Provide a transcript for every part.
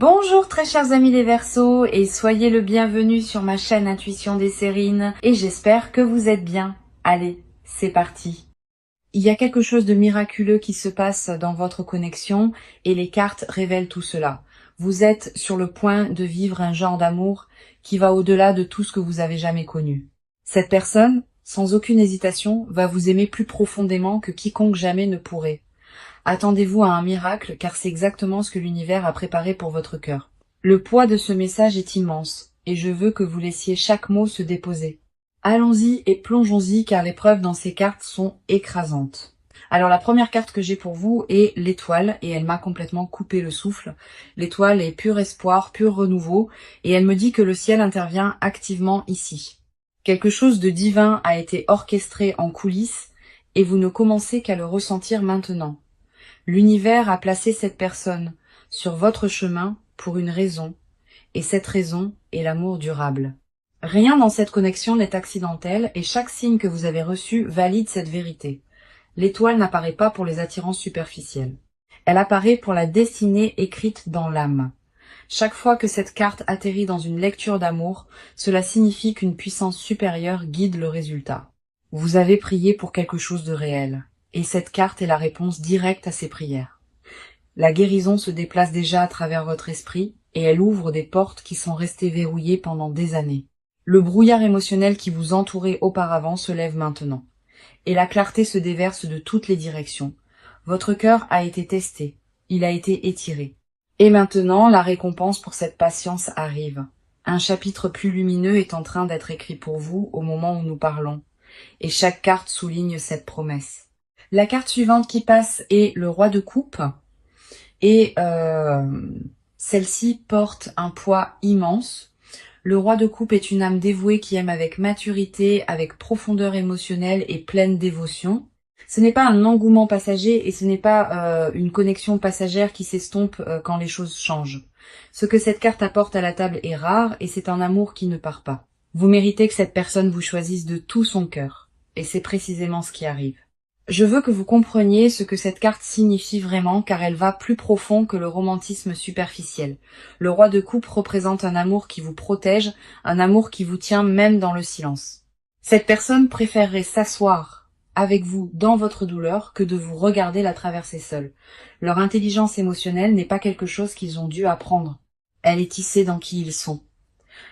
Bonjour très chers amis les Verseaux et soyez le bienvenu sur ma chaîne Intuition des Sérines et j'espère que vous êtes bien. Allez, c'est parti. Il y a quelque chose de miraculeux qui se passe dans votre connexion et les cartes révèlent tout cela. Vous êtes sur le point de vivre un genre d'amour qui va au-delà de tout ce que vous avez jamais connu. Cette personne, sans aucune hésitation, va vous aimer plus profondément que quiconque jamais ne pourrait. Attendez-vous à un miracle car c'est exactement ce que l'univers a préparé pour votre cœur. Le poids de ce message est immense et je veux que vous laissiez chaque mot se déposer. Allons-y et plongeons-y car les preuves dans ces cartes sont écrasantes. Alors la première carte que j'ai pour vous est l'étoile et elle m'a complètement coupé le souffle. L'étoile est pur espoir, pur renouveau et elle me dit que le ciel intervient activement ici. Quelque chose de divin a été orchestré en coulisses et vous ne commencez qu'à le ressentir maintenant. L'univers a placé cette personne sur votre chemin pour une raison, et cette raison est l'amour durable. Rien dans cette connexion n'est accidentel et chaque signe que vous avez reçu valide cette vérité. L'étoile n'apparaît pas pour les attirances superficielles. Elle apparaît pour la destinée écrite dans l'âme. Chaque fois que cette carte atterrit dans une lecture d'amour, cela signifie qu'une puissance supérieure guide le résultat. Vous avez prié pour quelque chose de réel. Et cette carte est la réponse directe à ces prières. La guérison se déplace déjà à travers votre esprit et elle ouvre des portes qui sont restées verrouillées pendant des années. Le brouillard émotionnel qui vous entourait auparavant se lève maintenant. Et la clarté se déverse de toutes les directions. Votre cœur a été testé, il a été étiré. Et maintenant, la récompense pour cette patience arrive. Un chapitre plus lumineux est en train d'être écrit pour vous au moment où nous parlons. Et chaque carte souligne cette promesse. La carte suivante qui passe est le roi de coupe et celle-ci porte un poids immense. Le roi de coupe est une âme dévouée qui aime avec maturité, avec profondeur émotionnelle et pleine dévotion. Ce n'est pas un engouement passager et ce n'est pas une connexion passagère qui s'estompe quand les choses changent. Ce que cette carte apporte à la table est rare et c'est un amour qui ne part pas. Vous méritez que cette personne vous choisisse de tout son cœur et c'est précisément ce qui arrive. Je veux que vous compreniez ce que cette carte signifie vraiment car elle va plus profond que le romantisme superficiel. Le roi de coupe représente un amour qui vous protège, un amour qui vous tient même dans le silence. Cette personne préférerait s'asseoir avec vous dans votre douleur que de vous regarder la traverser seule. Leur intelligence émotionnelle n'est pas quelque chose qu'ils ont dû apprendre. Elle est tissée dans qui ils sont.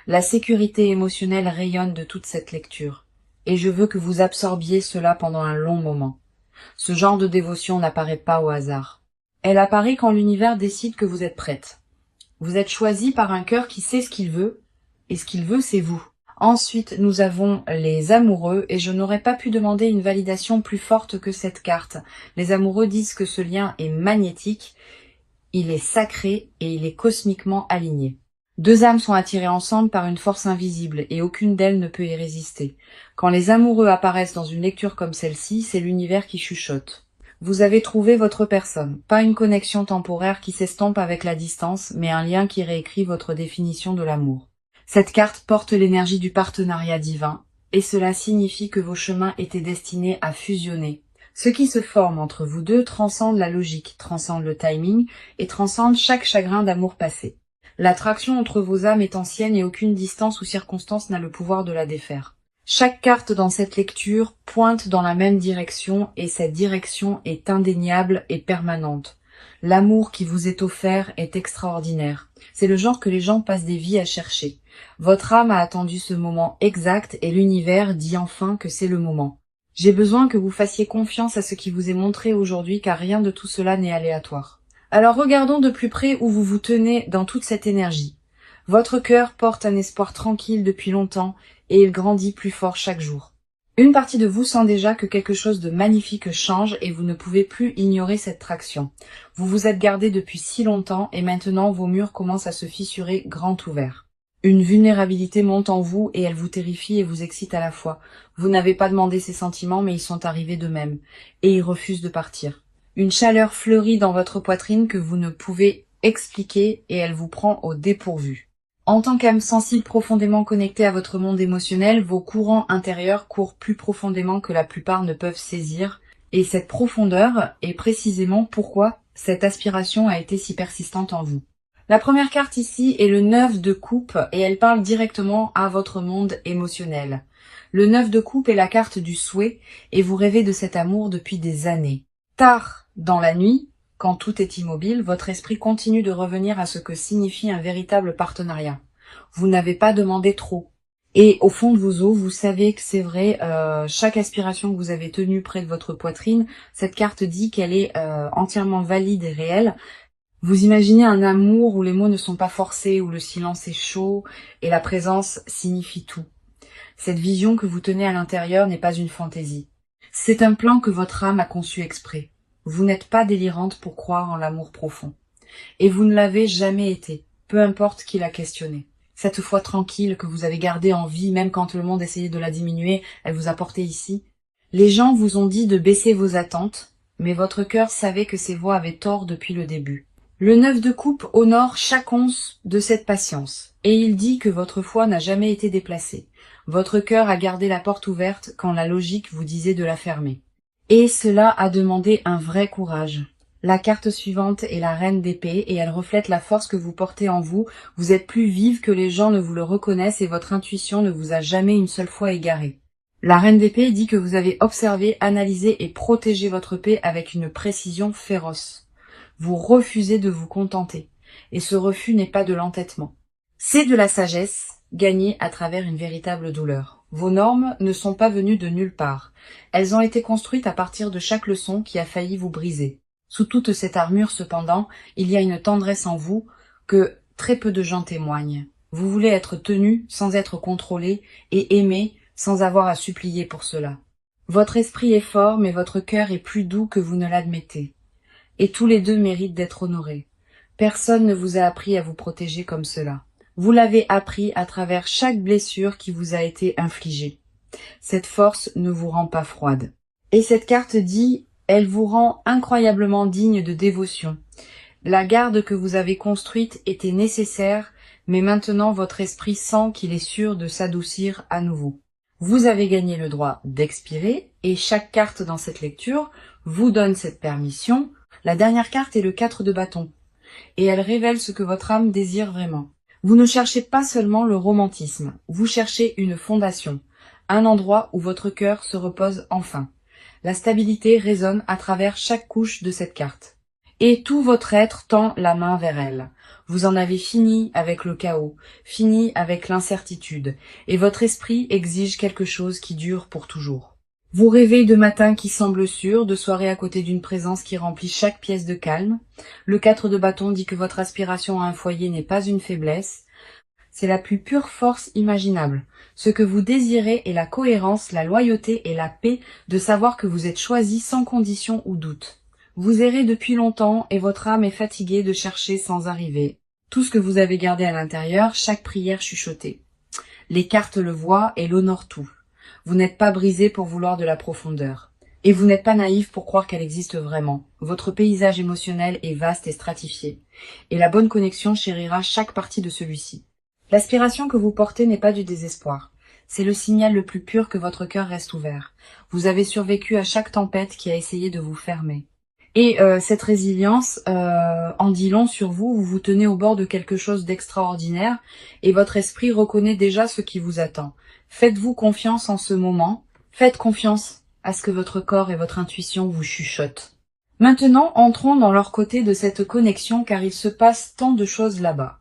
La sécurité émotionnelle rayonne de toute cette lecture. Et je veux que vous absorbiez cela pendant un long moment. Ce genre de dévotion n'apparaît pas au hasard. Elle apparaît quand l'univers décide que vous êtes prête. Vous êtes choisi par un cœur qui sait ce qu'il veut, et ce qu'il veut, c'est vous. Ensuite, nous avons les amoureux, et je n'aurais pas pu demander une validation plus forte que cette carte. Les amoureux disent que ce lien est magnétique, il est sacré et il est cosmiquement aligné. Deux âmes sont attirées ensemble par une force invisible et aucune d'elles ne peut y résister. Quand les amoureux apparaissent dans une lecture comme celle-ci, c'est l'univers qui chuchote. Vous avez trouvé votre personne, pas une connexion temporaire qui s'estompe avec la distance, mais un lien qui réécrit votre définition de l'amour. Cette carte porte l'énergie du partenariat divin, et cela signifie que vos chemins étaient destinés à fusionner. Ce qui se forme entre vous deux transcende la logique, transcende le timing et transcende chaque chagrin d'amour passé. L'attraction entre vos âmes est ancienne et aucune distance ou circonstance n'a le pouvoir de la défaire. Chaque carte dans cette lecture pointe dans la même direction et cette direction est indéniable et permanente. L'amour qui vous est offert est extraordinaire. C'est le genre que les gens passent des vies à chercher. Votre âme a attendu ce moment exact et l'univers dit enfin que c'est le moment. J'ai besoin que vous fassiez confiance à ce qui vous est montré aujourd'hui car rien de tout cela n'est aléatoire. Alors regardons de plus près où vous vous tenez dans toute cette énergie. Votre cœur porte un espoir tranquille depuis longtemps et il grandit plus fort chaque jour. Une partie de vous sent déjà que quelque chose de magnifique change et vous ne pouvez plus ignorer cette traction. Vous vous êtes gardé depuis si longtemps et maintenant vos murs commencent à se fissurer grand ouverts. Une vulnérabilité monte en vous et elle vous terrifie et vous excite à la fois. Vous n'avez pas demandé ces sentiments mais ils sont arrivés d'eux-mêmes et ils refusent de partir. Une chaleur fleurit dans votre poitrine que vous ne pouvez expliquer et elle vous prend au dépourvu. En tant qu'âme sensible profondément connectée à votre monde émotionnel, vos courants intérieurs courent plus profondément que la plupart ne peuvent saisir et cette profondeur est précisément pourquoi cette aspiration a été si persistante en vous. La première carte ici est le 9 de coupe et elle parle directement à votre monde émotionnel. Le 9 de coupe est la carte du souhait et vous rêvez de cet amour depuis des années. Tard dans la nuit, quand tout est immobile, votre esprit continue de revenir à ce que signifie un véritable partenariat. Vous n'avez pas demandé trop. Et au fond de vos os, vous savez que c'est vrai, chaque aspiration que vous avez tenue près de votre poitrine, cette carte dit qu'elle est entièrement valide et réelle. Vous imaginez un amour où les mots ne sont pas forcés, où le silence est chaud et la présence signifie tout. Cette vision que vous tenez à l'intérieur n'est pas une fantaisie. C'est un plan que votre âme a conçu exprès. Vous n'êtes pas délirante pour croire en l'amour profond. Et vous ne l'avez jamais été, peu importe qui l'a questionné. Cette foi tranquille que vous avez gardée en vie, même quand le monde essayait de la diminuer, elle vous a porté ici. Les gens vous ont dit de baisser vos attentes, mais votre cœur savait que ces voix avaient tort depuis le début. Le 9 de coupe honore chaque once de cette patience, et il dit que votre foi n'a jamais été déplacée. Votre cœur a gardé la porte ouverte quand la logique vous disait de la fermer. Et cela a demandé un vrai courage. La carte suivante est la reine d'épée et elle reflète la force que vous portez en vous. Vous êtes plus vive que les gens ne vous le reconnaissent et votre intuition ne vous a jamais une seule fois égaré. La reine d'épée dit que vous avez observé, analysé et protégé votre paix avec une précision féroce. Vous refusez de vous contenter. Et ce refus n'est pas de l'entêtement. C'est de la sagesse gagnée à travers une véritable douleur. Vos normes ne sont pas venues de nulle part. Elles ont été construites à partir de chaque leçon qui a failli vous briser. Sous toute cette armure, cependant, il y a une tendresse en vous que très peu de gens témoignent. Vous voulez être tenu sans être contrôlé et aimé sans avoir à supplier pour cela. Votre esprit est fort, mais votre cœur est plus doux que vous ne l'admettez. Et tous les deux méritent d'être honorés. Personne ne vous a appris à vous protéger comme cela. Vous l'avez appris à travers chaque blessure qui vous a été infligée. Cette force ne vous rend pas froide. Et cette carte dit, elle vous rend incroyablement digne de dévotion. La garde que vous avez construite était nécessaire, mais maintenant votre esprit sent qu'il est sûr de s'adoucir à nouveau. Vous avez gagné le droit d'expirer, et chaque carte dans cette lecture vous donne cette permission. La dernière carte est le 4 de bâton, et elle révèle ce que votre âme désire vraiment. Vous ne cherchez pas seulement le romantisme, vous cherchez une fondation, un endroit où votre cœur se repose enfin. La stabilité résonne à travers chaque couche de cette carte. Et tout votre être tend la main vers elle. Vous en avez fini avec le chaos, fini avec l'incertitude, et votre esprit exige quelque chose qui dure pour toujours. Vous rêvez de matins qui semblent sûrs, de soirées à côté d'une présence qui remplit chaque pièce de calme. Le 4 de bâton dit que votre aspiration à un foyer n'est pas une faiblesse. C'est la plus pure force imaginable. Ce que vous désirez est la cohérence, la loyauté et la paix de savoir que vous êtes choisi sans condition ou doute. Vous errez depuis longtemps et votre âme est fatiguée de chercher sans arriver. Tout ce que vous avez gardé à l'intérieur, chaque prière chuchotée. Les cartes le voient et l'honorent tout. Vous n'êtes pas brisé pour vouloir de la profondeur. Et vous n'êtes pas naïf pour croire qu'elle existe vraiment. Votre paysage émotionnel est vaste et stratifié. Et la bonne connexion chérira chaque partie de celui-ci. L'aspiration que vous portez n'est pas du désespoir. C'est le signal le plus pur que votre cœur reste ouvert. Vous avez survécu à chaque tempête qui a essayé de vous fermer. Et cette résilience en dit long sur vous. Vous vous tenez au bord de quelque chose d'extraordinaire et votre esprit reconnaît déjà ce qui vous attend. Faites-vous confiance en ce moment. Faites confiance à ce que votre corps et votre intuition vous chuchotent. Maintenant, entrons dans leur côté de cette connexion car il se passe tant de choses là-bas.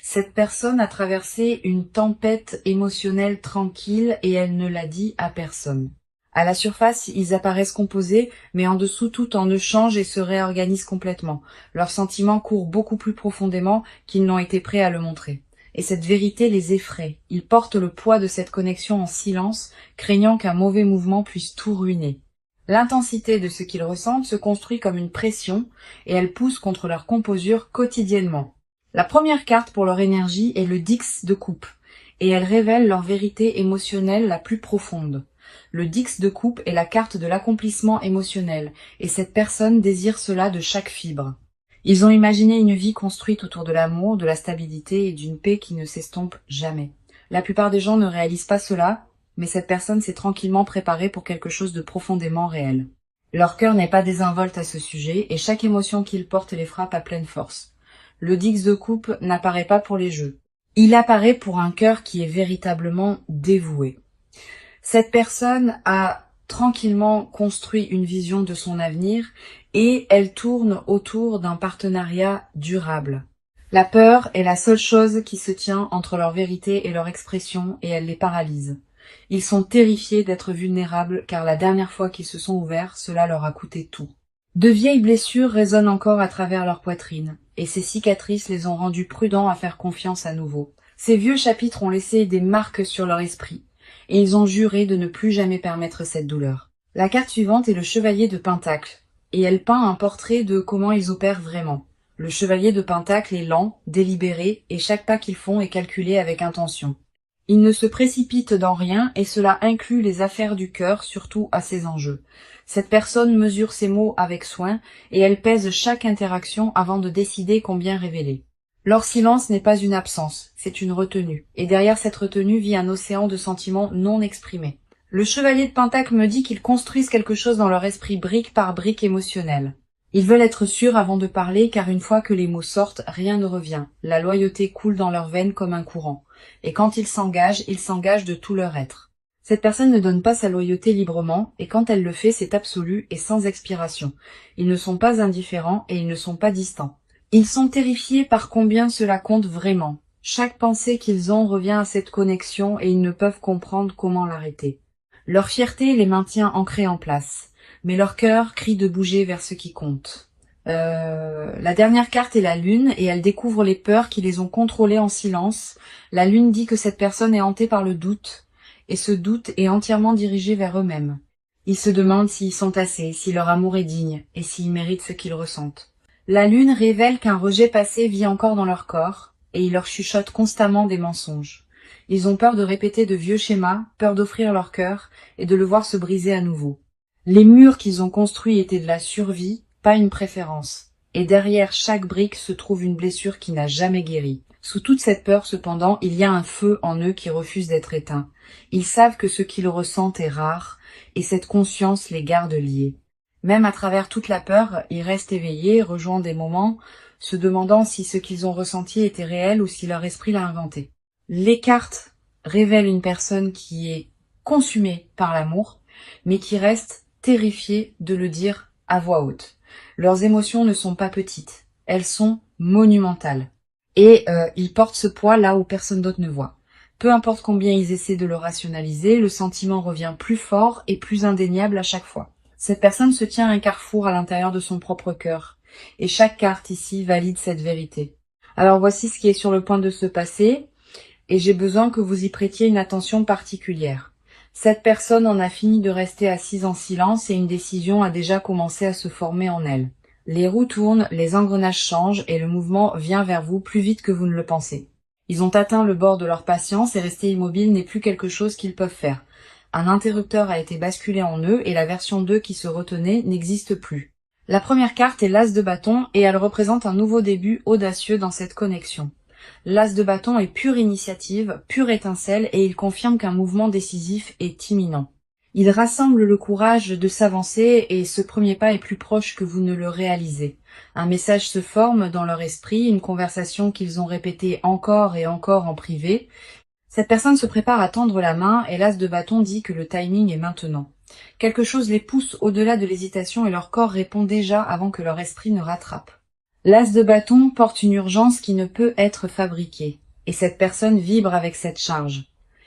Cette personne a traversé une tempête émotionnelle tranquille et elle ne l'a dit à personne. À la surface, ils apparaissent composés, mais en dessous tout en eux change et se réorganise complètement. Leurs sentiments courent beaucoup plus profondément qu'ils n'ont été prêts à le montrer. Et cette vérité les effraie. Ils portent le poids de cette connexion en silence, craignant qu'un mauvais mouvement puisse tout ruiner. L'intensité de ce qu'ils ressentent se construit comme une pression et elle pousse contre leur composure quotidiennement. La première carte pour leur énergie est le 10 de coupe et elle révèle leur vérité émotionnelle la plus profonde. Le 10 de coupe est la carte de l'accomplissement émotionnel et cette personne désire cela de chaque fibre. Ils ont imaginé une vie construite autour de l'amour, de la stabilité et d'une paix qui ne s'estompe jamais. La plupart des gens ne réalisent pas cela, mais cette personne s'est tranquillement préparée pour quelque chose de profondément réel. Leur cœur n'est pas désinvolte à ce sujet et chaque émotion qu'ils portent les frappe à pleine force. Le 10 de coupe n'apparaît pas pour les jeux. Il apparaît pour un cœur qui est véritablement dévoué. Cette personne a tranquillement construit une vision de son avenir et elle tourne autour d'un partenariat durable. La peur est la seule chose qui se tient entre leur vérité et leur expression et elle les paralyse. Ils sont terrifiés d'être vulnérables car la dernière fois qu'ils se sont ouverts, cela leur a coûté tout. De vieilles blessures résonnent encore à travers leur poitrine et ces cicatrices les ont rendus prudents à faire confiance à nouveau. Ces vieux chapitres ont laissé des marques sur leur esprit et ils ont juré de ne plus jamais permettre cette douleur. La carte suivante est le chevalier de Pentacle et elle peint un portrait de comment ils opèrent vraiment. Le chevalier de Pentacle est lent, délibéré, et chaque pas qu'ils font est calculé avec intention. Ils ne se précipitent dans rien, et cela inclut les affaires du cœur, surtout à ses enjeux. Cette personne mesure ses mots avec soin, et elle pèse chaque interaction avant de décider combien révéler. Leur silence n'est pas une absence, c'est une retenue, et derrière cette retenue vit un océan de sentiments non exprimés. Le chevalier de Pentacle me dit qu'ils construisent quelque chose dans leur esprit brique par brique émotionnelle. Ils veulent être sûrs avant de parler car une fois que les mots sortent, rien ne revient. La loyauté coule dans leurs veines comme un courant. Et quand ils s'engagent de tout leur être. Cette personne ne donne pas sa loyauté librement et quand elle le fait, c'est absolu et sans expiration. Ils ne sont pas indifférents et ils ne sont pas distants. Ils sont terrifiés par combien cela compte vraiment. Chaque pensée qu'ils ont revient à cette connexion et ils ne peuvent comprendre comment l'arrêter. Leur fierté les maintient ancrés en place. Mais leur cœur crie de bouger vers ce qui compte. La dernière carte est la lune et elle découvre les peurs qui les ont contrôlés en silence. La lune dit que cette personne est hantée par le doute et ce doute est entièrement dirigé vers eux-mêmes. Ils se demandent s'ils sont assez, si leur amour est digne et s'ils méritent ce qu'ils ressentent. La lune révèle qu'un rejet passé vit encore dans leur corps et il leur chuchote constamment des mensonges. Ils ont peur de répéter de vieux schémas, peur d'offrir leur cœur et de le voir se briser à nouveau. Les murs qu'ils ont construits étaient de la survie, pas une préférence. Et derrière chaque brique se trouve une blessure qui n'a jamais guéri. Sous toute cette peur, cependant, il y a un feu en eux qui refuse d'être éteint. Ils savent que ce qu'ils ressentent est rare, et cette conscience les garde liés. Même à travers toute la peur, ils restent éveillés, rejoignent des moments, se demandant si ce qu'ils ont ressenti était réel ou si leur esprit l'a inventé. Les cartes révèlent une personne qui est consumée par l'amour, mais qui reste terrifiés de le dire à voix haute. Leurs émotions ne sont pas petites, elles sont monumentales. Et ils portent ce poids là où personne d'autre ne voit. Peu importe combien ils essaient de le rationaliser, le sentiment revient plus fort et plus indéniable à chaque fois. Cette personne se tient à un carrefour à l'intérieur de son propre cœur. Et chaque carte ici valide cette vérité. Alors voici ce qui est sur le point de se passer, et j'ai besoin que vous y prêtiez une attention particulière. Cette personne en a fini de rester assise en silence et une décision a déjà commencé à se former en elle. Les roues tournent, les engrenages changent et le mouvement vient vers vous plus vite que vous ne le pensez. Ils ont atteint le bord de leur patience et rester immobile n'est plus quelque chose qu'ils peuvent faire. Un interrupteur a été basculé en eux et la version 2 qui se retenait n'existe plus. La première carte est l'As de bâton et elle représente un nouveau début audacieux dans cette connexion. L'As de bâton est pure initiative, pure étincelle et il confirme qu'un mouvement décisif est imminent. Il rassemble le courage de s'avancer et ce premier pas est plus proche que vous ne le réalisez. Un message se forme dans leur esprit, une conversation qu'ils ont répétée encore et encore en privé. Cette personne se prépare à tendre la main et l'As de bâton dit que le timing est maintenant. Quelque chose les pousse au-delà de l'hésitation et leur corps répond déjà avant que leur esprit ne rattrape. L'As de bâton porte une urgence qui ne peut être fabriquée, et cette personne vibre avec cette charge.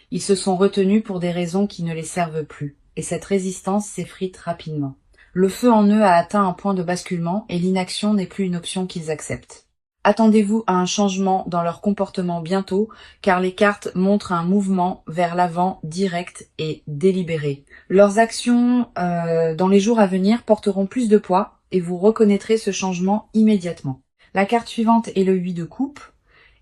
Ils se sont retenus pour des raisons qui ne les servent plus, et cette résistance s'effrite rapidement. Le feu en eux a atteint un point de basculement, et l'inaction n'est plus une option qu'ils acceptent. Attendez-vous à un changement dans leur comportement bientôt, car les cartes montrent un mouvement vers l'avant direct et délibéré. Leurs actions dans les jours à venir porteront plus de poids, et vous reconnaîtrez ce changement immédiatement. La carte suivante est le 8 de coupe,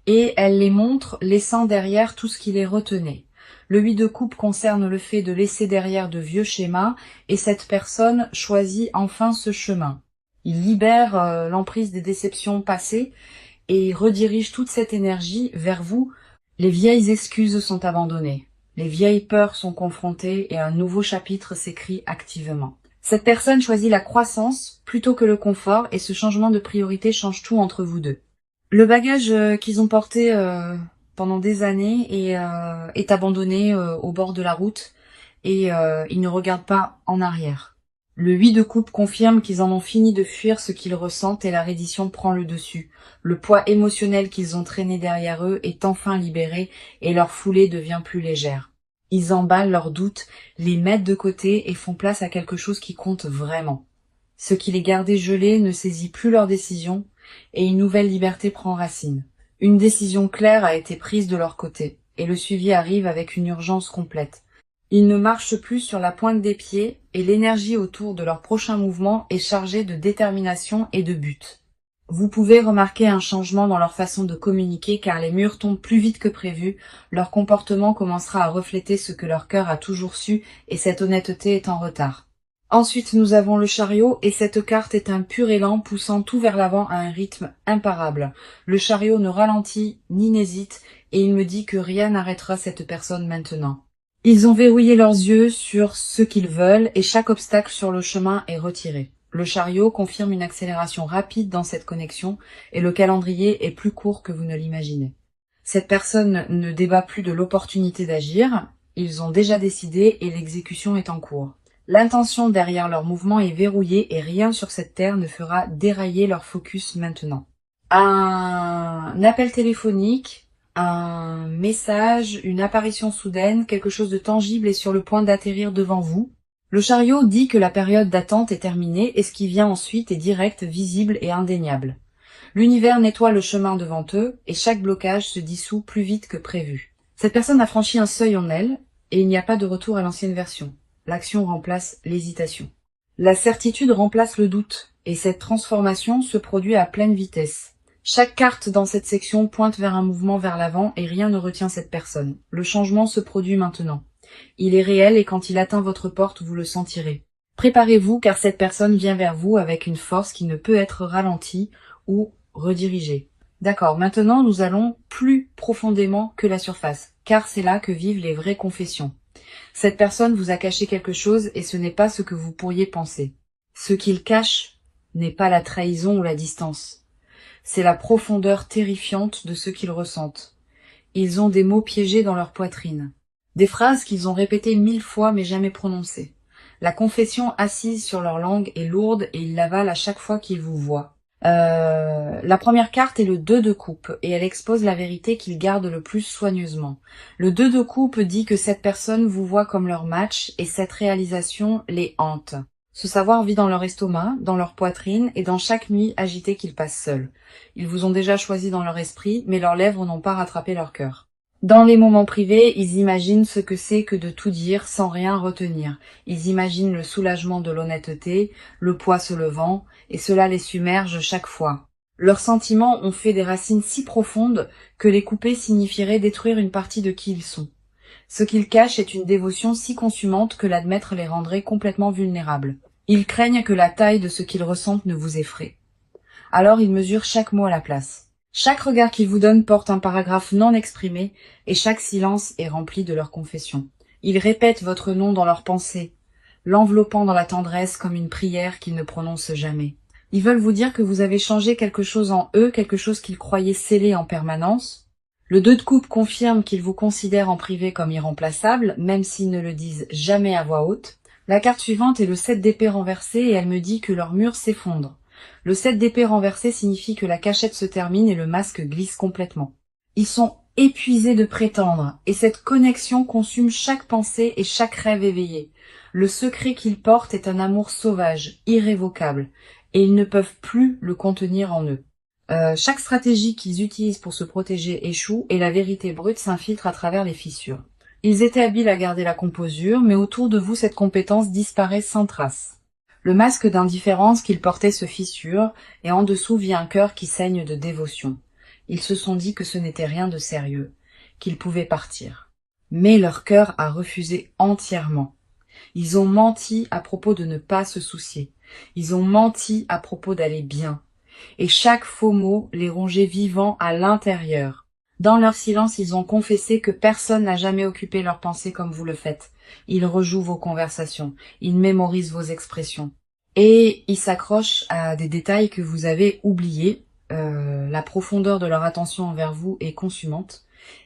et elle les montre laissant derrière tout ce qui les retenait. Le 8 de coupe concerne le fait de laisser derrière de vieux schémas, et cette personne choisit enfin ce chemin. Il libère l'emprise des déceptions passées, et redirige toute cette énergie vers vous. Les vieilles excuses sont abandonnées, les vieilles peurs sont confrontées, et un nouveau chapitre s'écrit activement. Cette personne choisit la croissance plutôt que le confort et ce changement de priorité change tout entre vous deux. Le bagage qu'ils ont porté pendant des années est abandonné au bord de la route et ils ne regardent pas en arrière. Le 8 de coupe confirme qu'ils en ont fini de fuir ce qu'ils ressentent et la reddition prend le dessus. Le poids émotionnel qu'ils ont traîné derrière eux est enfin libéré et leur foulée devient plus légère. Ils emballent leurs doutes, les mettent de côté et font place à quelque chose qui compte vraiment. Ce qui les gardait gelés ne saisit plus leur décision et une nouvelle liberté prend racine. Une décision claire a été prise de leur côté et le suivi arrive avec une urgence complète. Ils ne marchent plus sur la pointe des pieds et l'énergie autour de leur prochain mouvement est chargée de détermination et de but. Vous pouvez remarquer un changement dans leur façon de communiquer car les murs tombent plus vite que prévu, leur comportement commencera à refléter ce que leur cœur a toujours su et cette honnêteté est en retard. Ensuite, nous avons le chariot et cette carte est un pur élan poussant tout vers l'avant à un rythme imparable. Le chariot ne ralentit ni n'hésite et il me dit que rien n'arrêtera cette personne maintenant. Ils ont verrouillé leurs yeux sur ce qu'ils veulent et chaque obstacle sur le chemin est retiré. Le chariot confirme une accélération rapide dans cette connexion et le calendrier est plus court que vous ne l'imaginez. Cette personne ne débat plus de l'opportunité d'agir, ils ont déjà décidé et l'exécution est en cours. L'intention derrière leur mouvement est verrouillée et rien sur cette terre ne fera dérailler leur focus maintenant. Un appel téléphonique, un message, une apparition soudaine, quelque chose de tangible est sur le point d'atterrir devant vous. Le chariot dit que la période d'attente est terminée et ce qui vient ensuite est direct, visible et indéniable. L'univers nettoie le chemin devant eux et chaque blocage se dissout plus vite que prévu. Cette personne a franchi un seuil en elle et il n'y a pas de retour à l'ancienne version. L'action remplace l'hésitation. La certitude remplace le doute, et cette transformation se produit à pleine vitesse. Chaque carte dans cette section pointe vers un mouvement vers l'avant et rien ne retient cette personne. Le changement se produit maintenant. Il est réel et quand il atteint votre porte, vous le sentirez. Préparez-vous car cette personne vient vers vous avec une force qui ne peut être ralentie ou redirigée. D'accord, maintenant nous allons plus profondément que la surface, car c'est là que vivent les vraies confessions. Cette personne vous a caché quelque chose et ce n'est pas ce que vous pourriez penser. Ce qu'il cache n'est pas la trahison ou la distance. C'est la profondeur terrifiante de ce qu'ils ressentent. Ils ont des mots piégés dans leur poitrine. Des phrases qu'ils ont répétées 1000 fois mais jamais prononcées. La confession assise sur leur langue est lourde et ils l'avalent à chaque fois qu'ils vous voient. La première carte est le 2 de coupe et elle expose la vérité qu'ils gardent le plus soigneusement. Le 2 de coupe dit que cette personne vous voit comme leur match et cette réalisation les hante. Ce savoir vit dans leur estomac, dans leur poitrine et dans chaque nuit agitée qu'ils passent seuls. Ils vous ont déjà choisi dans leur esprit, mais leurs lèvres n'ont pas rattrapé leur cœur. Dans les moments privés, ils imaginent ce que c'est que de tout dire sans rien retenir. Ils imaginent le soulagement de l'honnêteté, le poids se levant, et cela les submerge chaque fois. Leurs sentiments ont fait des racines si profondes que les couper signifierait détruire une partie de qui ils sont. Ce qu'ils cachent est une dévotion si consumante que l'admettre les rendrait complètement vulnérables. Ils craignent que la taille de ce qu'ils ressentent ne vous effraie. Alors ils mesurent chaque mot à la place. Chaque regard qu'ils vous donnent porte un paragraphe non exprimé et chaque silence est rempli de leur confession. Ils répètent votre nom dans leurs pensées, l'enveloppant dans la tendresse comme une prière qu'ils ne prononcent jamais. Ils veulent vous dire que vous avez changé quelque chose en eux, quelque chose qu'ils croyaient scellé en permanence. Le 2 de coupe confirme qu'ils vous considèrent en privé comme irremplaçable, même s'ils ne le disent jamais à voix haute. La carte suivante est le 7 d'épée renversé et elle me dit que leur mur s'effondre. Le 7 d'épée renversé signifie que la cachette se termine et le masque glisse complètement. Ils sont épuisés de prétendre, et cette connexion consume chaque pensée et chaque rêve éveillé. Le secret qu'ils portent est un amour sauvage, irrévocable, et ils ne peuvent plus le contenir en eux. Chaque stratégie qu'ils utilisent pour se protéger échoue, et la vérité brute s'infiltre à travers les fissures. Ils étaient habiles à garder la composure, mais autour de vous cette compétence disparaît sans trace. Le masque d'indifférence qu'ils portaient se fissure, et en dessous vient un cœur qui saigne de dévotion. Ils se sont dit que ce n'était rien de sérieux, qu'ils pouvaient partir. Mais leur cœur a refusé entièrement. Ils ont menti à propos de ne pas se soucier. Ils ont menti à propos d'aller bien. Et chaque faux mot les rongeait vivants à l'intérieur. Dans leur silence, ils ont confessé que personne n'a jamais occupé leurs pensées comme vous le faites. Ils rejouent vos conversations, ils mémorisent vos expressions. Et ils s'accrochent à des détails que vous avez oubliés, La profondeur de leur attention envers vous est consumante,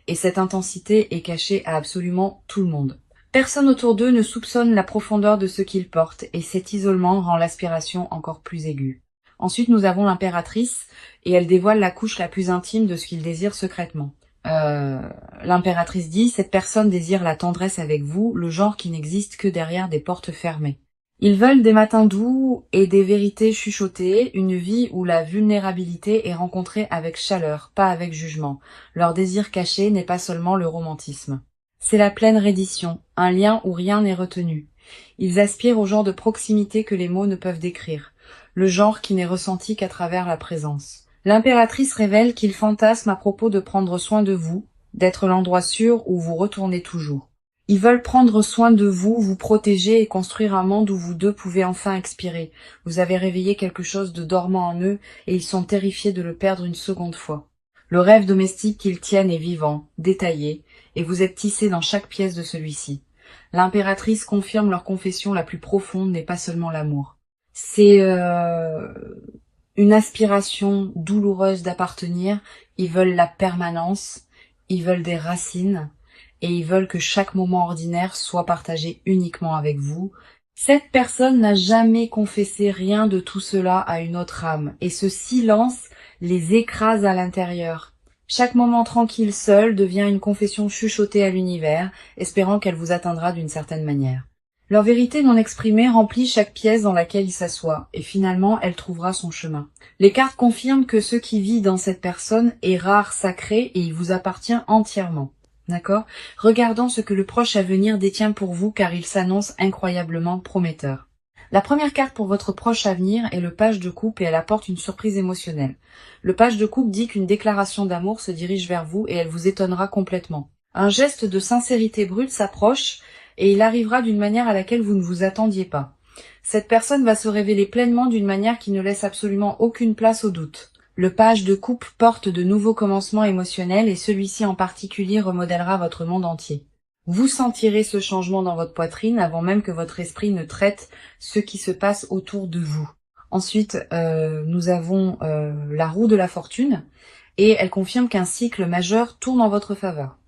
et cette intensité est cachée à absolument tout le monde. Personne autour d'eux ne soupçonne la profondeur de ce qu'ils portent, et cet isolement rend l'aspiration encore plus aiguë. Ensuite, nous avons l'impératrice, et elle dévoile la couche la plus intime de ce qu'ils désirent secrètement. L'impératrice dit, cette personne désire la tendresse avec vous, le genre qui n'existe que derrière des portes fermées. Ils veulent des matins doux et des vérités chuchotées, une vie où la vulnérabilité est rencontrée avec chaleur, pas avec jugement. Leur désir caché n'est pas seulement le romantisme. C'est la pleine reddition, un lien où rien n'est retenu. Ils aspirent au genre de proximité que les mots ne peuvent décrire, le genre qui n'est ressenti qu'à travers la présence. L'impératrice révèle qu'ils fantasment à propos de prendre soin de vous, d'être l'endroit sûr où vous retournez toujours. Ils veulent prendre soin de vous, vous protéger et construire un monde où vous deux pouvez enfin expirer. Vous avez réveillé quelque chose de dormant en eux et ils sont terrifiés de le perdre une seconde fois. Le rêve domestique qu'ils tiennent est vivant, détaillé, et vous êtes tissé dans chaque pièce de celui-ci. L'impératrice confirme leur confession la plus profonde n'est pas seulement l'amour. C'est une aspiration douloureuse d'appartenir, ils veulent la permanence, ils veulent des racines, et ils veulent que chaque moment ordinaire soit partagé uniquement avec vous. Cette personne n'a jamais confessé rien de tout cela à une autre âme, et ce silence les écrase à l'intérieur. Chaque moment tranquille seul devient une confession chuchotée à l'univers, espérant qu'elle vous atteindra d'une certaine manière. Leur vérité non exprimée remplit chaque pièce dans laquelle il s'assoit, et finalement elle trouvera son chemin. Les cartes confirment que ce qui vit dans cette personne est rare, sacré, et il vous appartient entièrement. D'accord? Regardons ce que le proche à venir détient pour vous car il s'annonce incroyablement prometteur. La première carte pour votre proche à venir est le page de coupe et elle apporte une surprise émotionnelle. Le page de coupe dit qu'une déclaration d'amour se dirige vers vous et elle vous étonnera complètement. Un geste de sincérité brute s'approche et il arrivera d'une manière à laquelle vous ne vous attendiez pas. Cette personne va se révéler pleinement d'une manière qui ne laisse absolument aucune place au doute. Le page de coupe porte de nouveaux commencements émotionnels et celui-ci en particulier remodèlera votre monde entier. Vous sentirez ce changement dans votre poitrine avant même que votre esprit ne traite ce qui se passe autour de vous. Ensuite, nous avons la roue de la fortune et elle confirme qu'un cycle majeur tourne en votre faveur.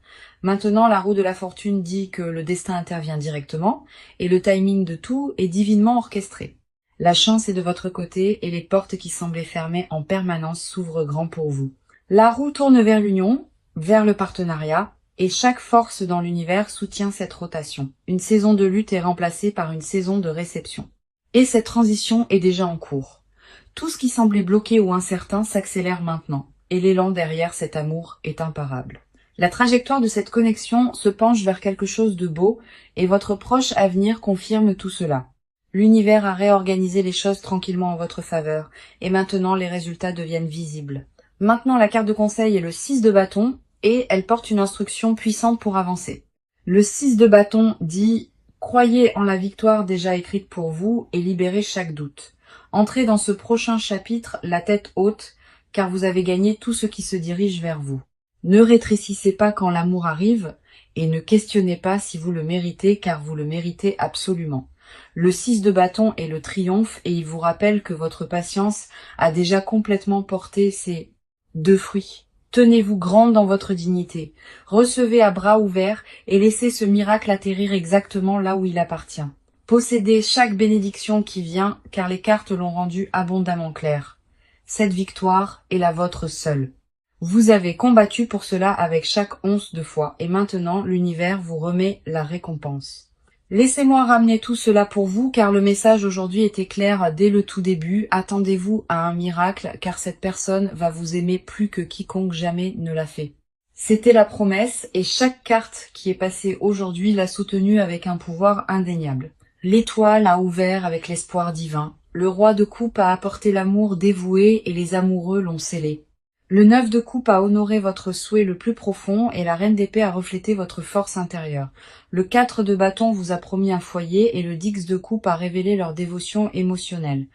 Maintenant, la roue de la fortune dit que le destin intervient directement et le timing de tout est divinement orchestré. La chance est de votre côté et les portes qui semblaient fermées en permanence s'ouvrent grand pour vous. La roue tourne vers l'union, vers le partenariat, et chaque force dans l'univers soutient cette rotation. Une saison de lutte est remplacée par une saison de réception. Et cette transition est déjà en cours. Tout ce qui semblait bloqué ou incertain s'accélère maintenant, et l'élan derrière cet amour est imparable. La trajectoire de cette connexion se penche vers quelque chose de beau, et votre proche avenir confirme tout cela. L'univers a réorganisé les choses tranquillement en votre faveur, et maintenant les résultats deviennent visibles. Maintenant la carte de conseil est le 6 de bâton, et elle porte une instruction puissante pour avancer. Le 6 de bâton dit « Croyez en la victoire déjà écrite pour vous et libérez chaque doute. Entrez dans ce prochain chapitre la tête haute, car vous avez gagné tout ce qui se dirige vers vous. Ne rétrécissez pas quand l'amour arrive, et ne questionnez pas si vous le méritez, car vous le méritez absolument. » Le 6 de bâton est le triomphe et il vous rappelle que votre patience a déjà complètement porté ses 2 fruits. Tenez-vous grande dans votre dignité, recevez à bras ouverts et laissez ce miracle atterrir exactement là où il appartient. Possédez chaque bénédiction qui vient car les cartes l'ont rendu abondamment clair. Cette victoire est la vôtre seule. Vous avez combattu pour cela avec chaque once de foi et maintenant l'univers vous remet la récompense. Laissez-moi ramener tout cela pour vous, car le message aujourd'hui était clair dès le tout début. Attendez-vous à un miracle, car cette personne va vous aimer plus que quiconque jamais ne l'a fait. C'était la promesse, et chaque carte qui est passée aujourd'hui l'a soutenue avec un pouvoir indéniable. L'étoile a ouvert avec l'espoir divin. Le roi de coupe a apporté l'amour dévoué, et les amoureux l'ont scellé. Le 9 de coupe a honoré votre souhait le plus profond et la reine d'épée a reflété votre force intérieure. Le 4 de bâton vous a promis un foyer et le 10 de coupe a révélé leur dévotion émotionnelle.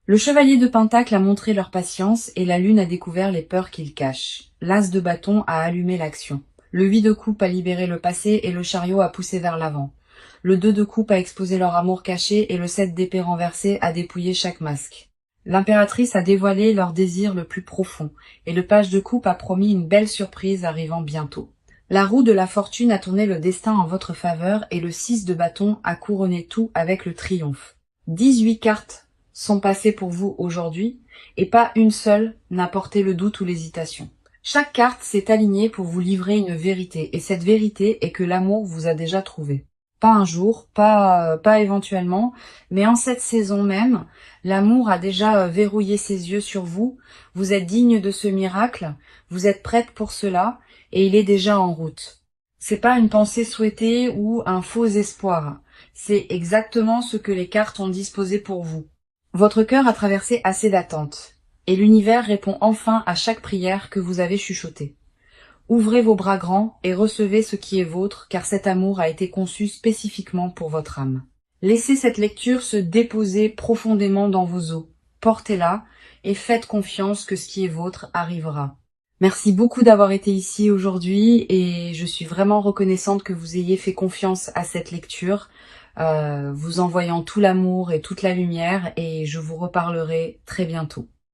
Le chevalier de pentacle a montré leur patience et la lune a découvert les peurs qu'ils cachent. L'as de bâton a allumé l'action. Le 8 de coupe a libéré le passé et le chariot a poussé vers l'avant. Le 2 de coupe a exposé leur amour caché et le 7 d'épée renversé a dépouillé chaque masque. L'impératrice a dévoilé leur désir le plus profond, et le page de coupe a promis une belle surprise arrivant bientôt. La roue de la fortune a tourné le destin en votre faveur, et le 6 de bâton a couronné tout avec le triomphe. 18 cartes sont passées pour vous aujourd'hui, et pas une seule n'a porté le doute ou l'hésitation. Chaque carte s'est alignée pour vous livrer une vérité, et cette vérité est que l'amour vous a déjà trouvé. Pas un jour, pas éventuellement, mais en cette saison même, l'amour a déjà verrouillé ses yeux sur vous, vous êtes digne de ce miracle, vous êtes prête pour cela, et il est déjà en route. C'est pas une pensée souhaitée ou un faux espoir, c'est exactement ce que les cartes ont disposé pour vous. Votre cœur a traversé assez d'attentes, et l'univers répond enfin à chaque prière que vous avez chuchotée. Ouvrez vos bras grands et recevez ce qui est vôtre, car cet amour a été conçu spécifiquement pour votre âme. Laissez cette lecture se déposer profondément dans vos os. Portez-la et faites confiance que ce qui est vôtre arrivera. Merci beaucoup d'avoir été ici aujourd'hui et je suis vraiment reconnaissante que vous ayez fait confiance à cette lecture, vous envoyant tout l'amour et toute la lumière, et je vous reparlerai très bientôt.